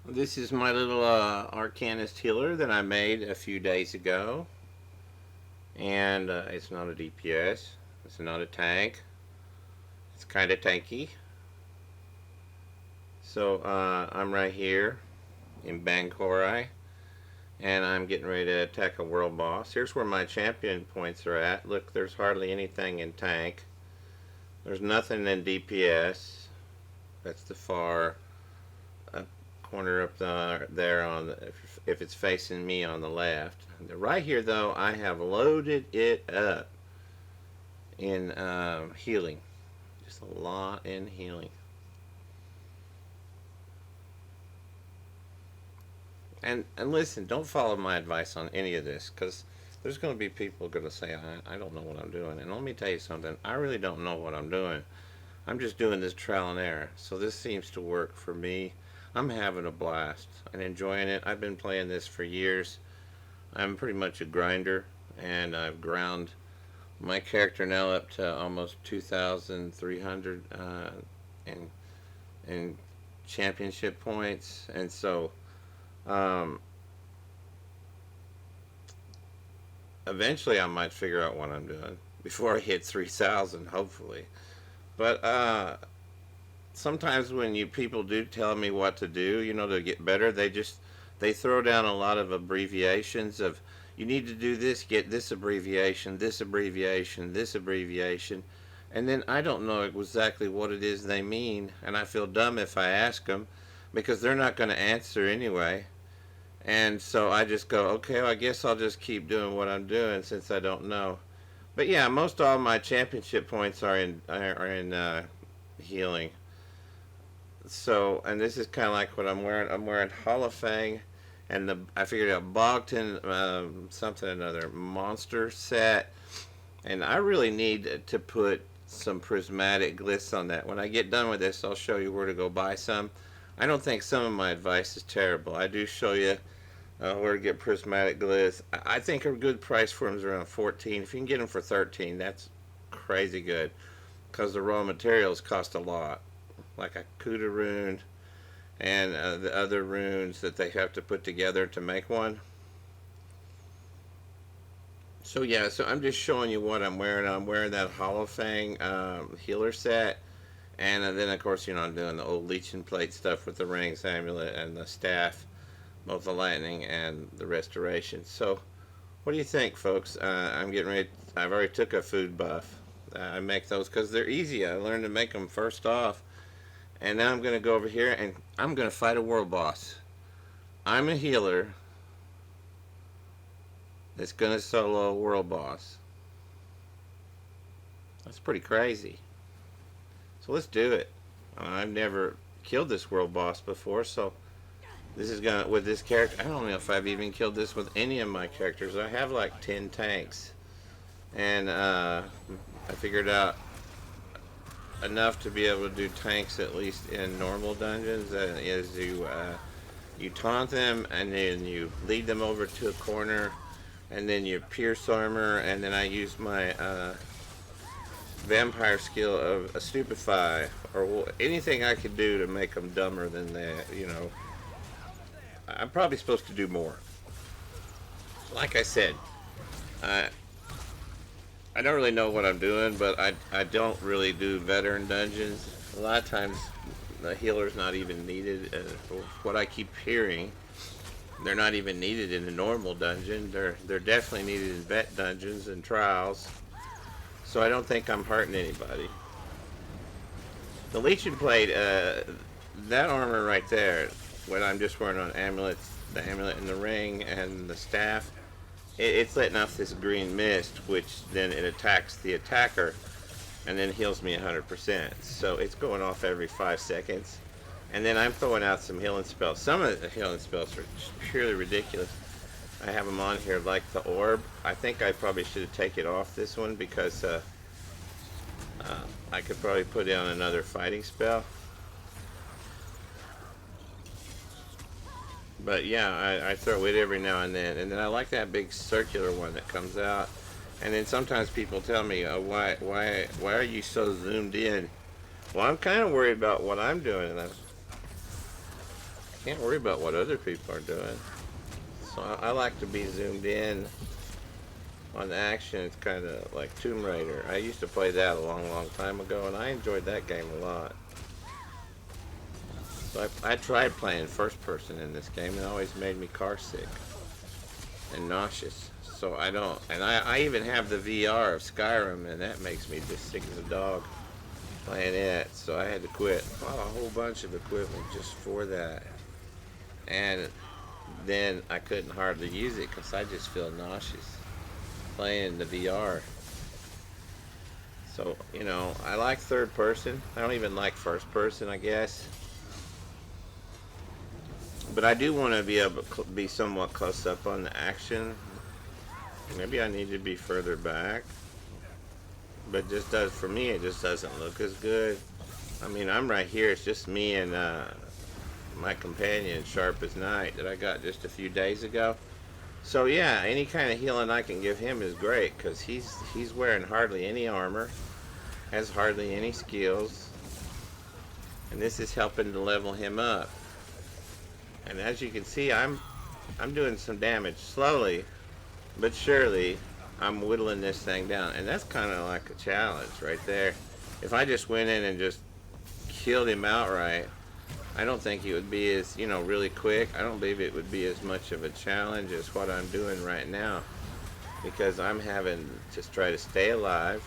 This is my little Arcanist Healer that I made a few days ago. And it's not a DPS. It's not a tank. It's kind of tanky. So I'm right here in Bangkori. And I'm getting ready to attack a world boss. Here's where my champion points are at. Look, there's hardly anything in tank. There's nothing in DPS. That's the far corner up there on if it's facing me on the left. Right here though, I have loaded it up in healing, just a lot in healing. And listen, don't follow my advice on any of this, because there's going to be people going to say I don't know what I'm doing. And let me tell you something, I really don't know what I'm doing. I'm just doing this trial and error. So this seems to work for me. I'm having a blast and enjoying it. I've been playing this for years. I'm pretty much a grinder, and I've ground my character now up to almost 2,300 in championship points. And so um, eventually I might figure out what I'm doing before I hit 3,000, hopefully. But sometimes when you people do tell me what to do, to get better, they throw down a lot of abbreviations of you need to do this, get this abbreviation, this abbreviation, this abbreviation, and then I don't know exactly what it is they mean, and I feel dumb if I ask them because they're not going to answer anyway. And so I just go, okay, well, I guess I'll just keep doing what I'm doing since I don't know. But yeah, most all my championship points are in healing. So, and this is kind of like what I'm wearing. I'm wearing Hall of Fang, and I figured out Bogton something another monster set, and I really need to put some prismatic glyphs on that. When I get done with this, I'll show you where to go buy some. I don't think some of my advice is terrible. I do show you where to get prismatic glyphs. I think a good price for them is around 14. If you can get them for 13, that's crazy good, because the raw materials cost a lot, like a Kuda rune and the other runes that they have to put together to make one. So yeah, so I'm just showing you what I'm wearing. I'm wearing that Hollow Fang healer set, and then of course I'm doing the old Leeching Plate stuff with the rings, amulet, and the staff, both the lightning and the restoration. So what do you think, folks? I'm getting ready. I've already took a food buff. I make those because they're easy. I learned to make them first off. And now I'm going to go over here and I'm going to fight a world boss. I'm a healer that's going to solo a world boss. That's pretty crazy. So let's do it. I've never killed this world boss before, so this is going to, with this character, I don't know if I've even killed this with any of my characters. I have like 10 tanks. And I figured out enough to be able to do tanks at least in normal dungeons. Is you taunt them and then you lead them over to a corner and then you pierce armor, and then I use my vampire skill of a stupefy or anything I could do to make them dumber than that. I'm probably supposed to do more. Like I said, I don't really know what I'm doing, but I don't really do veteran dungeons. A lot of times the healer's not even needed. What I keep hearing, they're not even needed in a normal dungeon. They're definitely needed in vet dungeons and trials. So I don't think I'm hurting anybody. The Leeching Plate, that armor right there, when I'm just wearing on amulets, the amulet and the ring and the staff, it's letting off this green mist, which then it attacks the attacker and then heals me 100%. So it's going off every 5 seconds. And then I'm throwing out some healing spells. Some of the healing spells are just purely ridiculous. I have them on here like the orb. I think I probably should take it off this one because I could probably put down another fighting spell. But yeah, I throw it every now and then I like that big circular one that comes out. And then sometimes people tell me, why are you so zoomed in? Well, I'm kind of worried about what I'm doing, and can't worry about what other people are doing. So I like to be zoomed in on the action. It's kind of like Tomb Raider. I used to play that a long, long time ago, and I enjoyed that game a lot. So I tried playing first person in this game, and it always made me car sick and nauseous. So I don't, and I even have the VR of Skyrim, and that makes me just sick as a dog playing it. So I had to quit. Bought a whole bunch of equipment just for that. And then I couldn't hardly use it because I just feel nauseous playing the VR. So, you know, I like third person. I don't even like first person, I guess. But I do want to be able to be somewhat close up on the action. Maybe I need to be further back. But just does, for me, it just doesn't look as good. I mean, I'm right here. It's just me and my companion, Sharp as Night, that I got just a few days ago. So yeah, any kind of healing I can give him is great, because he's wearing hardly any armor, has hardly any skills, and this is helping to level him up. And as you can see, I'm doing some damage slowly, but surely. I'm whittling this thing down, and that's kind of like a challenge right there. If I just went in and just killed him outright, I don't think it would be as, you know, really quick. I don't believe it would be as much of a challenge as what I'm doing right now, because I'm having to try to stay alive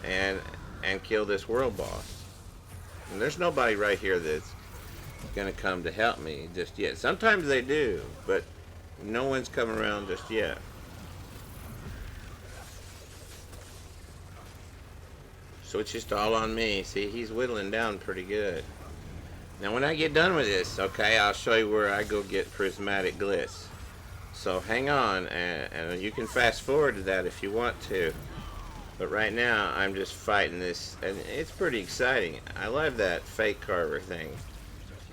and kill this world boss. And there's nobody right here that's gonna come to help me just yet. Sometimes they do, but no one's come around just yet. So it's just all on me. See, he's whittling down pretty good. Now when I get done with this, okay, I'll show you where I go get prismatic gliss. So hang on, and you can fast forward to that if you want to. But right now, I'm just fighting this, and it's pretty exciting. I love that fake carver thing.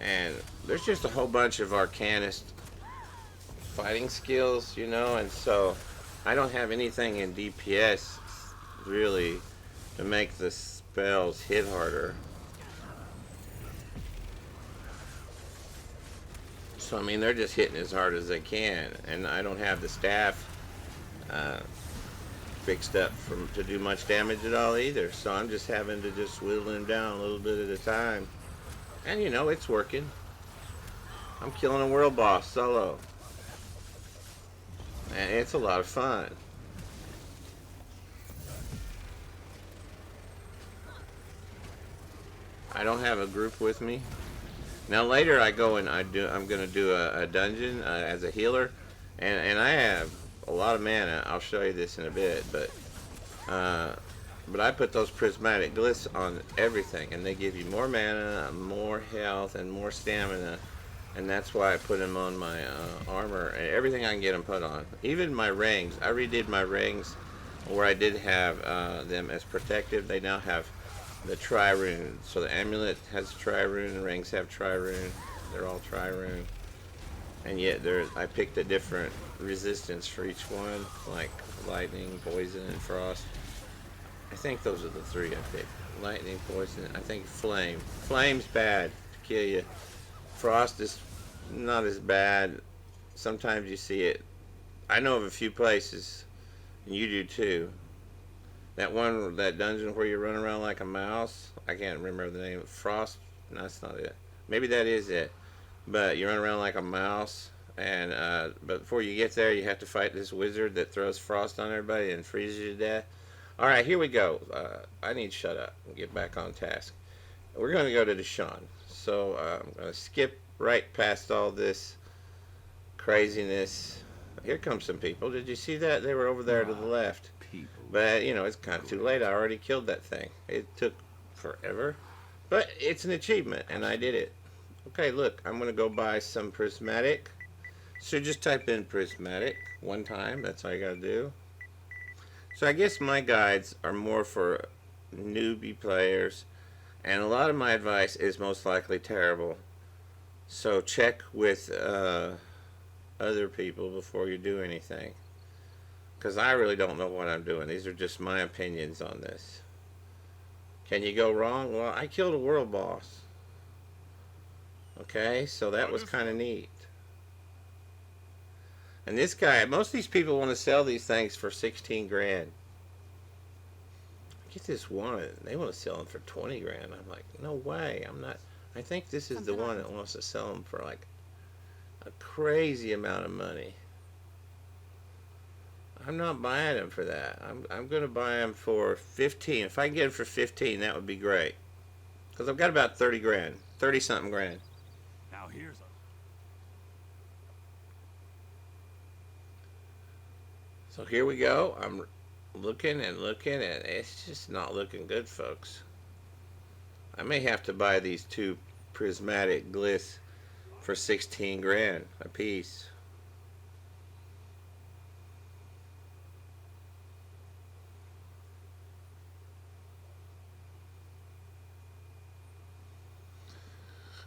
And there's just a whole bunch of Arcanist fighting skills, you know, and so I don't have anything in DPS, really, to make the spells hit harder. So I mean, they're just hitting as hard as they can, and I don't have the staff fixed up to do much damage at all either. So I'm just having to just whittle him down a little bit at a time, and you know, it's working. I'm killing a world boss solo, and it's a lot of fun. I don't have a group with me. Now later I go and I'm going to do a dungeon as a healer, and I have a lot of mana. I'll show you this in a bit, but I put those prismatic glyphs on everything, and they give you more mana, more health, and more stamina, and that's why I put them on my armor and everything I can get them put on. Even my rings. I redid my rings where I did have them as protective. They now have the tri-rune. So the amulet has tri-rune, the rings have tri-rune. They're all tri-rune. And yet I picked a different resistance for each one, like lightning, poison, and frost. I think those are the three I picked. Lightning, poison, I think flame. Flame's bad to kill you. Frost is not as bad. Sometimes you see it. I know of a few places, and you do too. That dungeon where you run around like a mouse, I can't remember the name. Frost? No, that's not it. Maybe that is it. But you run around like a mouse, and but before you get there, you have to fight this wizard that throws frost on everybody and freezes you to death. All right, here we go. I need to shut up and get back on task. We're going to go to Deshaun. So I'm going to skip right past all this craziness. Here come some people. Did you see that? They were over there to the left. But, you know, it's kind of too late. I already killed that thing. It took forever. But it's an achievement, and I did it. Okay, look. I'm going to go buy some prismatic. So just type in prismatic one time. That's all you got to do. So I guess my guides are more for newbie players. And a lot of my advice is most likely terrible. So check with other people before you do anything. Because I really don't know what I'm doing. These are just my opinions on this. Can you go wrong? Well, I killed a world boss. Okay, so that was kind of neat. And this guy, most of these people want to sell these things for 16 grand. Get this one, they want to sell them for 20 grand. I'm like, no way. I'm not. I think this is the one that wants to sell them for like a crazy amount of money. I'm not buying them for that. I'm going to buy them for 15. If I can get them for 15, that would be great. Because I've got about 30 grand, 30 something grand. Now here's a... So here we go. I'm looking and looking, and it's just not looking good, folks. I may have to buy these two prismatic glyphs for 16 grand a piece.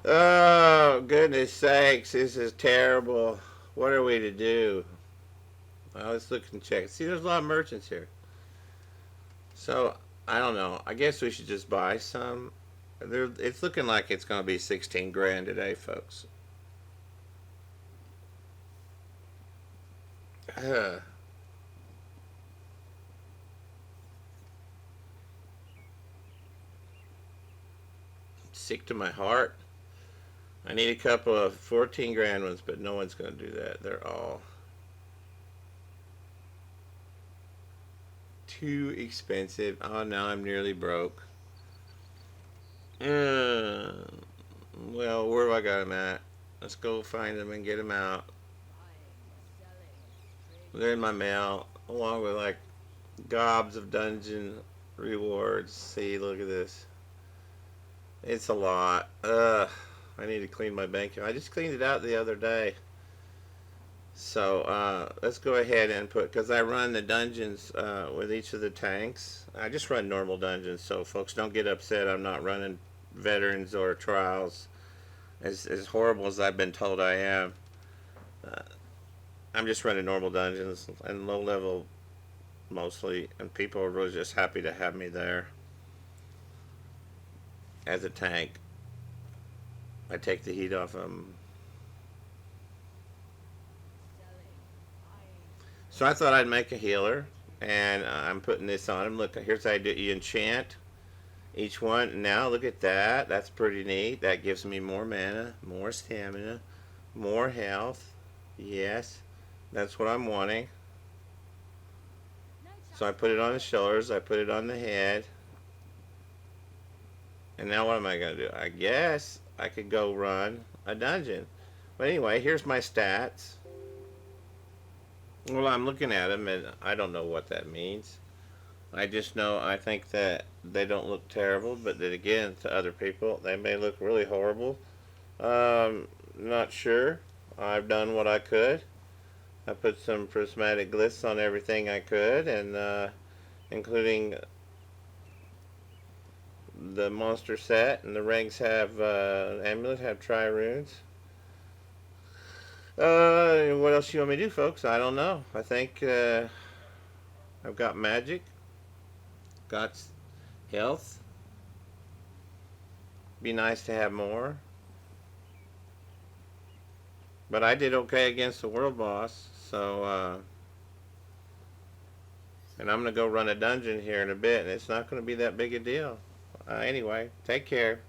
Oh, goodness sakes, this is terrible. What are we to do? Well, let's look and check. See, there's a lot of merchants here. So, I don't know. I guess we should just buy some. It's looking like it's going to be 16 grand today, folks. Sick to my heart. I need a couple of 14 grand ones, but no one's going to do that. They're all too expensive. Oh, now I'm nearly broke. Well, where do I got them at? Let's go find them and get them out. They're in my mail, along with like gobs of dungeon rewards. See, look at this. It's a lot. I need to clean my bank account. I just cleaned it out the other day. So let's go ahead and put, because I run the dungeons with each of the tanks. I just run normal dungeons, so folks don't get upset. I'm not running veterans or trials. As horrible as I've been told I am, I'm just running normal dungeons and low level mostly, and people are really just happy to have me there as a tank. I take the heat off them. So I thought I'd make a healer, and I'm putting this on him. Look, here's how I do it. You enchant each one. Now look at that. That's pretty neat. That gives me more mana, more stamina, more health. Yes, that's what I'm wanting. So I put it on the shoulders. I put it on the head. And now what am I going to do? I guess I could go run a dungeon. But anyway, here's my stats. Well, I'm looking at them, and I don't know what that means. I just know I think that they don't look terrible, but that again, to other people, they may look really horrible. Not sure. I've done what I could. I put some prismatic glyphs on everything I could, and including the monster set, and the rings have amulet, have tri-runes. What else you want me to do, folks? I don't know. I think I've got magic, got health. Be nice to have more. But I did okay against the world boss, so and I'm gonna go run a dungeon here in a bit, and it's not gonna be that big a deal. Anyway, take care.